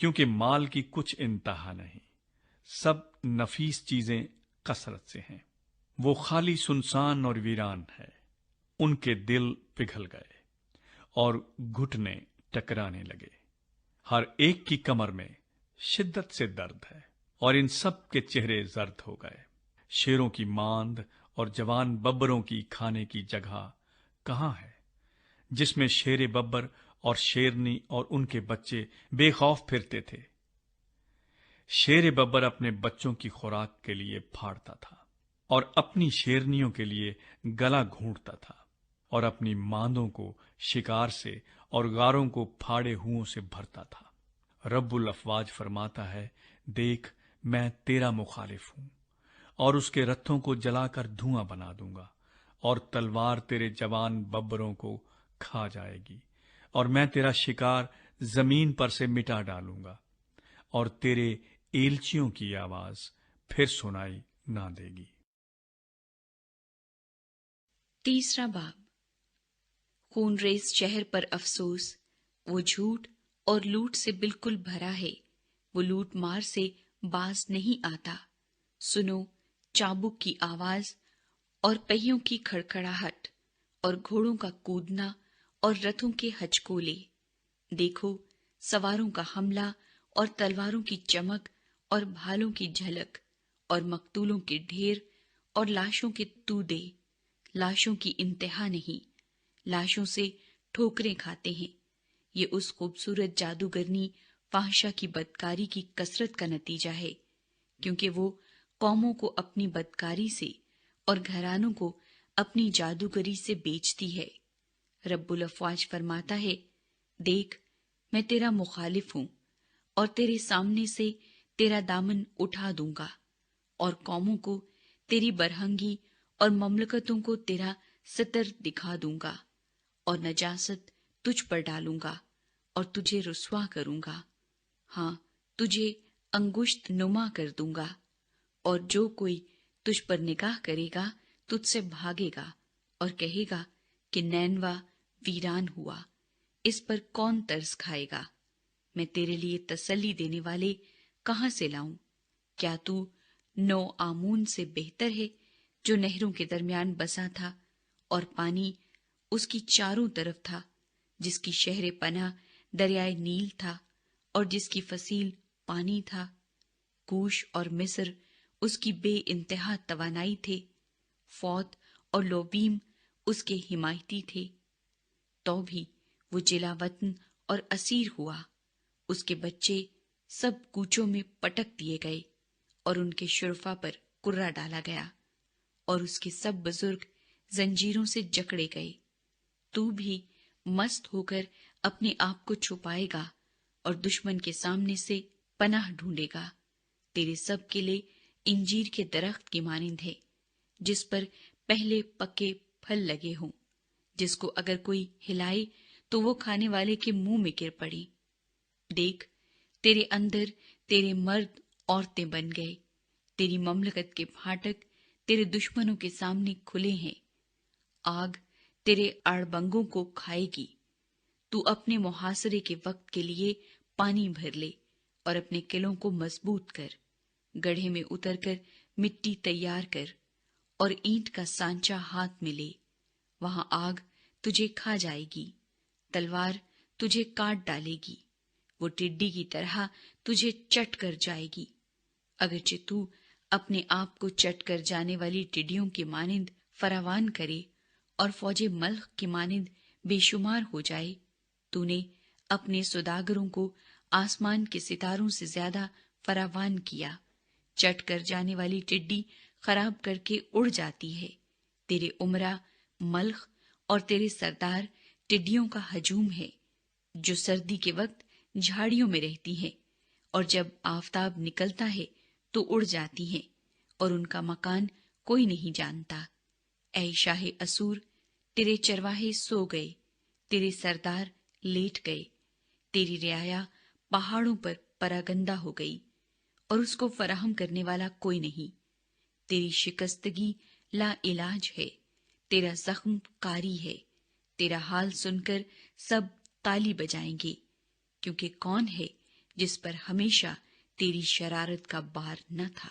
کیونکہ مال کی کچھ انتہا نہیں، سب نفیس چیزیں کثرت سے ہیں، وہ خالی سنسان اور ویران ہے۔ ان کے دل پگھل گئے اور گھٹنے ٹکرانے لگے، ہر ایک کی کمر میں شدت سے درد ہے، اور ان سب کے چہرے زرد ہو گئے۔ شیروں کی ماند اور جوان ببروں کی کھانے کی جگہ کہاں ہے، جس میں شیر ببر اور شیرنی اور ان کے بچے بے خوف پھرتے تھے؟ شیر ببر اپنے بچوں کی خوراک کے لیے پھاڑتا تھا اور اپنی شیرنیوں کے لیے گلا گھونٹتا تھا، اور اپنی ماندوں کو شکار سے اور غاروں کو پھاڑے ہوئوں سے بھرتا تھا۔ رب الافواج فرماتا ہے، دیکھ میں تیرا مخالف ہوں، اور اس کے رتھوں کو جلا کر دھواں بنا دوں گا، اور تلوار تیرے جوان ببروں کو کھا جائے گی، اور میں تیرا شکار زمین پر سے مٹا ڈالوں گا، اور تیرے ایلچیوں کی آواز پھر سنائی نہ دے گی۔ تیسرا باب۔ خون ریز شہر پر افسوس، وہ جھوٹ اور لوٹ سے بالکل بھرا ہے، وہ لوٹ مار سے باز نہیں آتا۔ سنو چابک کی آواز اور پہیوں کی کھڑکھڑاہٹ اور گھوڑوں کا کودنا اور رتھوں کے ہچکولے۔ دیکھو سواروں کا حملہ اور تلواروں کی چمک اور بھالوں کی جھلک اور مقتولوں کے ڈھیر اور لاشوں کے تودے۔ لاشوں کی انتہا نہیں، لاشوں سے ٹھوکریں کھاتے ہیں۔ یہ اس خوبصورت جادوگرنی فاحشہ کی بدکاری کی کثرت کا نتیجہ ہے، کیونکہ وہ قوموں کو اپنی بدکاری سے اور گھرانوں کو اپنی جادوگری سے بیچتی ہے۔ رب الافواج فرماتا ہے، دیکھ میں تیرا مخالف ہوں، اور تیرے سامنے سے تیرا دامن اٹھا دوں گا، اور قوموں کو تیری برہنگی اور مملکتوں کو تیرا ستر دکھا دوں گا، اور نجاست تجھ پر ڈالوں گا اور تجھے رسوا کروں گا، ہاں تجھے انگشت نما کر دوں گا، اور جو کوئی تجھ پر نگاہ کرے گا تجھ سے بھاگے گا اور کہے گا کہ نینوا ویران ہوا، اس پر کون ترس کھائے گا؟ میں تیرے لیے تسلی دینے والے کہاں سے لاؤں؟ کیا تو نو آمون سے بہتر ہے جو نہروں کے درمیان بسا تھا اور پانی اس کی چاروں طرف تھا، جس کی شہر پناہ دریائے نیل تھا اور جس کی فصیل پانی تھا؟ کوش اور مصر اس کی بے انتہا توانائی تھے، فوت اور لوبیم اس کے حمایتی تھے، تو بھی وہ جلا وطن اور اسیر ہوا۔ اس کے بچے سب کوچوں میں پٹک دیے گئے اور ان کے شرفا پر کرا ڈالا گیا، اور اس کے سب بزرگ زنجیروں سے جکڑے گئے۔ تو بھی مست ہو کر اپنے آپ کو چھپائے گا اور دشمن کے سامنے سے پناہ ڈھونڈے گا۔ تیرے سب قلعے انجیر کے درخت کی مانند ہے، جس پر پہلے پکے پھل لگے ہوں، جس کو اگر کوئی ہلائے تو وہ کھانے والے کے منہ میں گر پڑے۔ دیکھ تیرے اندر تیرے مرد عورتیں بن گئے، تیری مملکت کے پھاٹک تیرے دشمنوں کے سامنے کھلے ہیں، آگ تیرے آڑبنگوں کو کھائے گی۔ تو اپنے محاصرے کے وقت کے لیے پانی بھر لے اور اپنے قلعوں کو مضبوط کر، گڑھے میں اتر کر مٹی تیار کر اور اینٹ کا سانچہ ہاتھ میں لے۔ وہاں آگ تجھے کھا جائے گی، تلوار تجھے کاٹ ڈالے گی، وہ ٹڈی کی طرح تجھے چٹ کر جائے گی۔ اگرچہ تو اپنے آپ کو چٹ کر جانے والی ٹڈیوں کے مانند فراوان کرے اور فوج ملخ کے مانند بے شمار ہو جائے، تو نے اپنے سوداگروں کو آسمان کے ستاروں سے زیادہ فراوان کیا۔ چٹ کر جانے والی ٹڈی خراب کر کے اڑ جاتی ہے، تیرے عمرہ ملخ اور تیرے سردار ٹڈیوں کا ہجوم ہے، جو سردی کے وقت جھاڑیوں میں رہتی ہیں اور جب آفتاب نکلتا ہے تو اڑ جاتی ہیں، اور ان کا مکان کوئی نہیں جانتا۔ اے شاہ اسور، تیرے چرواہے سو گئے، تیرے سردار لیٹ گئے، تیری رعایا پہاڑوں پر پراگندہ ہو گئی، اور اس کو فراہم کرنے والا کوئی نہیں۔ تیری شکستگی لا علاج ہے، تیرا زخم کاری ہے، تیرا حال سن کر سب تالی بجائیں گے، کیونکہ کون ہے جس پر ہمیشہ تیری شرارت کا بار نہ تھا۔